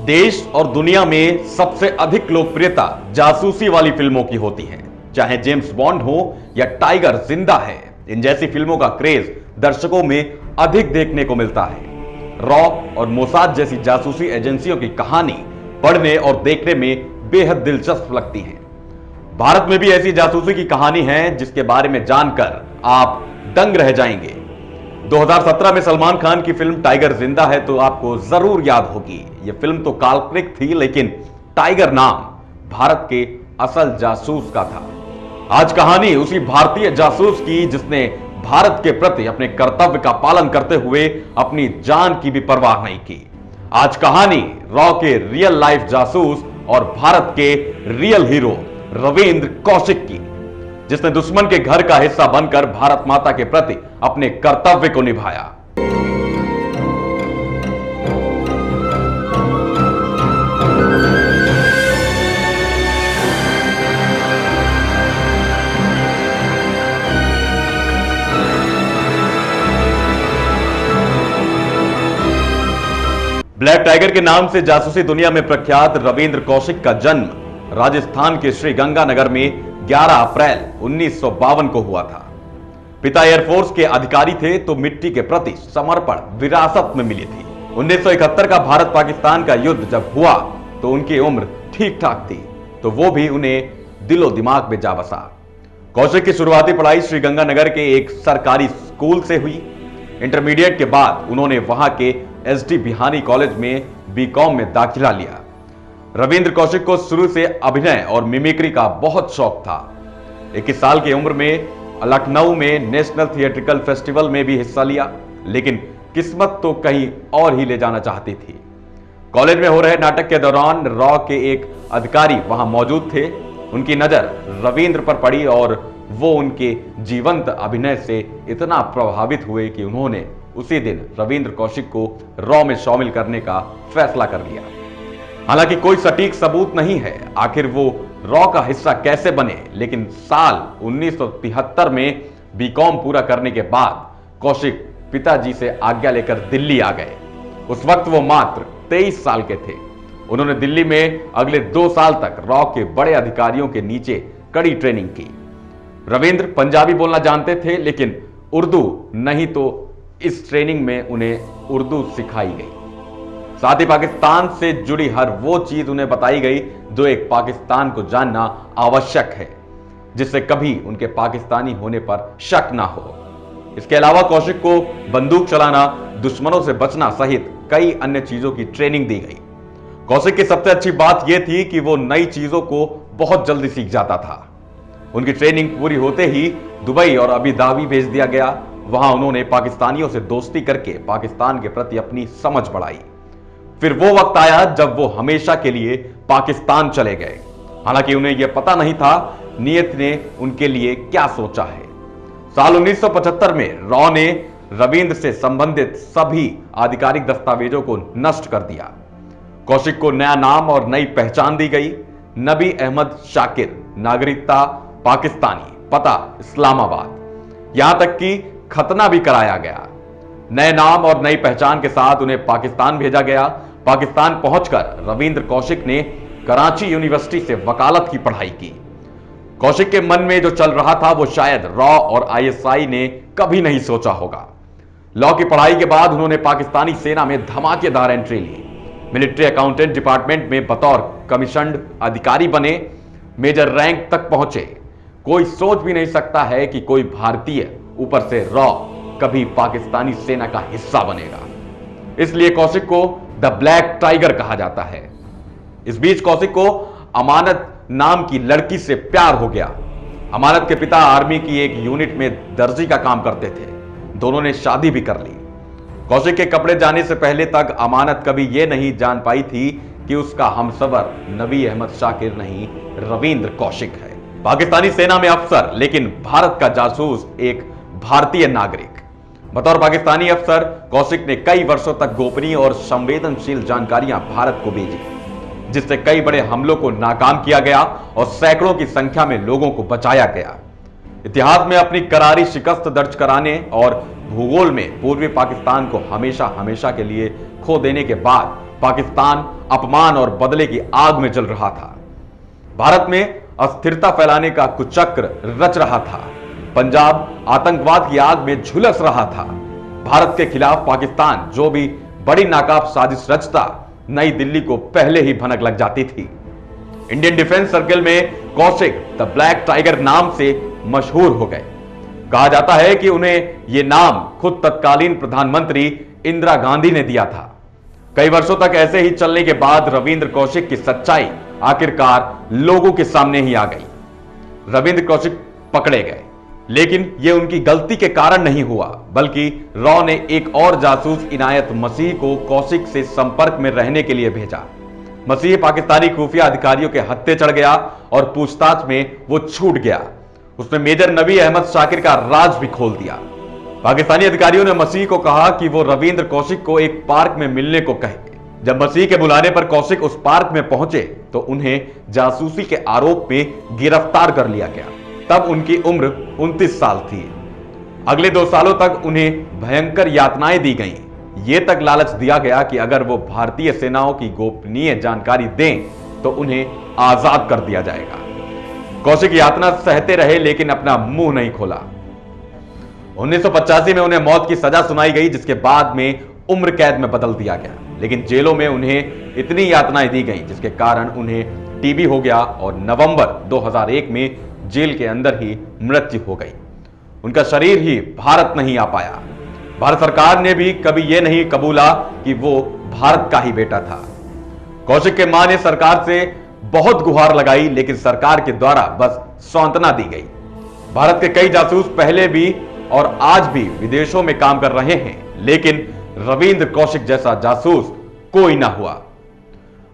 देश और दुनिया में सबसे अधिक लोकप्रियता जासूसी वाली फिल्मों की होती है। चाहे जेम्स बॉन्ड हो या टाइगर जिंदा है, इन जैसी फिल्मों का क्रेज दर्शकों में अधिक देखने को मिलता है। रॉ और मोसाद जैसी जासूसी एजेंसियों की कहानी पढ़ने और देखने में बेहद दिलचस्प लगती है। भारत में भी ऐसी जासूसी की कहानी है जिसके बारे में जानकर आप दंग रह जाएंगे। 2017 में सलमान खान की फिल्म टाइगर जिंदा है तो आपको जरूर याद होगी। यह फिल्म तो काल्पनिक थी, लेकिन टाइगर नाम भारत के असल जासूस का था। आज कहानी उसी भारतीय जासूस की जिसने भारत के प्रति अपने कर्तव्य का पालन करते हुए अपनी जान की भी परवाह नहीं की। आज कहानी रॉ के रियल लाइफ जासूस और भारत के रियल हीरो रविंद्र कौशिक की, जिसने दुश्मन के घर का हिस्सा बनकर भारत माता के प्रति अपने कर्तव्य को निभाया। ब्लैक टाइगर के नाम से जासूसी दुनिया में प्रख्यात रविंद्र कौशिक का जन्म राजस्थान के श्रीगंगानगर में 11 अप्रैल 1952 को हुआ था। पिता एयरफोर्स के अधिकारी थे तो मिट्टी के प्रति समर्पण विरासत में मिली थी। 1971 का भारत पाकिस्तान का युद्ध जब हुआ तो उनकी उम्र ठीक ठाक थी, तो वो भी उन्हें दिलो दिमाग में जा बसा। कौशिक की शुरुआती पढ़ाई श्रीगंगानगर के एक सरकारी स्कूल से हुई। इंटरमीडिएट के बाद उन्होंने वहां के एसडी बिहानी कॉलेज में बीकॉम में दाखिला लिया। रविंद्र कौशिक को शुरू से अभिनय और मिमिक्री का बहुत शौक था। 21 साल की उम्र में लखनऊ में नेशनल थिएट्रिकल फेस्टिवल में भी हिस्सा लिया, लेकिन किस्मत तो कहीं और ही ले जाना चाहती थी। कॉलेज में हो रहे नाटक के दौरान रॉ के एक अधिकारी वहां मौजूद थे। उनकी नजर रविंद्र पर पड़ी और वो उनके जीवंत अभिनय से इतना प्रभावित हुए कि उन्होंने उसी दिन रविंद्र कौशिक को रॉ में शामिल करने का फैसला कर लिया। हालांकि कोई सटीक सबूत नहीं है आखिर वो रॉ का हिस्सा कैसे बने, लेकिन साल 1973 में बीकॉम पूरा करने के बाद कौशिक पिताजी से आज्ञा लेकर दिल्ली आ गए। उस वक्त वो मात्र 23 साल के थे। उन्होंने दिल्ली में अगले 2 साल तक रॉ के बड़े अधिकारियों के नीचे कड़ी ट्रेनिंग की। रविंद्र पंजाबी बोलना जानते थे, लेकिन उर्दू नहीं, तो इस ट्रेनिंग में उन्हें उर्दू सिखाई गई। साथ ही पाकिस्तान से जुड़ी हर वो चीज उन्हें बताई गई जो एक पाकिस्तान को जानना आवश्यक है, जिससे कभी उनके पाकिस्तानी होने पर शक ना हो। इसके अलावा कौशिक को बंदूक चलाना, दुश्मनों से बचना सहित कई अन्य चीजों की ट्रेनिंग दी गई। कौशिक की सबसे अच्छी बात यह थी कि वो नई चीजों को बहुत जल्दी सीख जाता था। उनकी ट्रेनिंग पूरी होते ही दुबई और अबू धाबी भेज दिया गया। वहां उन्होंने पाकिस्तानियों से दोस्ती करके पाकिस्तान के प्रति अपनी समझ बढ़ाई। फिर वो वक्त आया जब वो हमेशा के लिए पाकिस्तान चले गए। हालांकि उन्हें यह पता नहीं था नियत ने उनके लिए क्या सोचा है। साल 1975 में रॉ ने रविंद्र से संबंधित सभी आधिकारिक दस्तावेजों को नष्ट कर दिया। कौशिक को नया नाम और नई पहचान दी गई। नबी अहमद शाकिर, नागरिकता पाकिस्तानी, पता इस्लामाबाद, यहां तक कि खतना भी कराया गया। नए नाम और नई पहचान के साथ उन्हें पाकिस्तान भेजा गया। पाकिस्तान पहुंचकर रविंद्र कौशिक ने कराची यूनिवर्सिटी से वकालत की पढ़ाई की। कौशिक के मन में जो चल रहा था वो शायद रॉ और आईएसआई ने कभी नहीं सोचा होगा। लॉ की पढ़ाई के बाद उन्होंने पाकिस्तानी सेना में धमाकेदार एंट्री ली। मिलिट्री अकाउंटेंट डिपार्टमेंट में बतौर कमीशन्ड अधिकारी बने, मेजर रैंक तक पहुंचे। कोई सोच भी नहीं सकता है कि कोई भारतीय, ऊपर से रॉ, कभी पाकिस्तानी सेना का हिस्सा बनेगा। इसलिए कौशिक को द ब्लैक टाइगर कहा जाता है। इस बीच कौशिक को अमानत नाम की लड़की से प्यार हो गया। अमानत के पिता आर्मी की एक यूनिट में दर्जी का काम करते थे। दोनों ने शादी भी कर ली। कौशिक के कपड़े जाने से पहले तक अमानत कभी यह नहीं जान पाई थी कि उसका हमसफर नबी अहमद शाकिर नहीं, रविंद्र कौशिक है। पाकिस्तानी सेना में अफसर, लेकिन भारत का जासूस, एक भारतीय नागरिक। बतौर पाकिस्तानी अफसर कौशिक ने कई वर्षों तक गोपनीय और संवेदनशील जानकारियां भारत को भेजी, जिससे कई बड़े हमलों को नाकाम किया गया और सैकड़ों की संख्या में लोगों को बचाया गया। इतिहास में अपनी करारी शिकस्त दर्ज कराने और भूगोल में पूर्वी पाकिस्तान को हमेशा हमेशा के लिए खो देने के बाद पाकिस्तान अपमान और बदले की आग में जल रहा था। भारत में अस्थिरता फैलाने का कुचक्र रच रहा था। पंजाब आतंकवाद की आग में झुलस रहा था। भारत के खिलाफ पाकिस्तान जो भी बड़ी नाकाब साजिश रचता, नई दिल्ली को पहले ही भनक लग जाती थी। इंडियन डिफेंस सर्कल में कौशिक द ब्लैक टाइगर नाम से मशहूर हो गए। कहा जाता है कि उन्हें यह नाम खुद तत्कालीन प्रधानमंत्री इंदिरा गांधी ने दिया था। कई वर्षों तक ऐसे ही चलने के बाद रविंद्र कौशिक की सच्चाई आखिरकार लोगों के सामने ही आ गई। रविंद्र कौशिक पकड़े गए, लेकिन यह उनकी गलती के कारण नहीं हुआ, बल्कि रॉ ने एक और जासूस इनायत मसीह को कौशिक से संपर्क में रहने के लिए भेजा। मसीह पाकिस्तानी खुफिया अधिकारियों के हत्थे चढ़ गया और पूछताछ में वो छूट गया। उसने मेजर नबी अहमद शाकिर का राज भी खोल दिया। पाकिस्तानी अधिकारियों ने मसीह को कहा कि वो रविंद्र कौशिक को एक पार्क में मिलने को कहे। जब मसीह के बुलाने पर कौशिक उस पार्क में पहुंचे तो उन्हें जासूसी के आरोप में गिरफ्तार कर लिया गया। तब उनकी उम्र 29 साल थी। अगले 2 सालों तक उन्हें भयंकर यातनाएं दी गईं। यह तक लालच दिया गया कि अगर वो भारतीय सेनाओं की गोपनीय जानकारी दें तो उन्हें आजाद कर दिया जाएगा। कौशिक यातना सहते रहे, लेकिन अपना मुंह नहीं खोला। 1985 में उन्हें मौत की सजा सुनाई गई, जिसके बाद में उम्र कैद में बदल दिया गया। लेकिन जेलों में उन्हें इतनी यातनाएं दी गईं जिसके कारण उन्हें टीबी हो गया और नवंबर 2001 में जेल के अंदर ही मृत्यु हो गई। उनका शरीर ही भारत नहीं आ पाया। भारत सरकार ने भी कभी यह नहीं कबूला कि वो भारत का ही बेटा था। कौशिक के मां ने सरकार से बहुत गुहार लगाई, लेकिन सरकार के द्वारा बस सांत्वना दी गई। भारत के कई जासूस पहले भी और आज भी विदेशों में काम कर रहे हैं, लेकिन रविंद्र कौशिक जैसा जासूस कोई ना हुआ।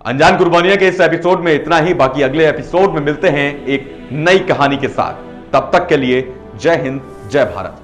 अनजान कुर्बानियां के इस एपिसोड में इतना ही। बाकी अगले एपिसोड में मिलते हैं एक नई कहानी के साथ। तब तक के लिए जय हिंद, जय भारत।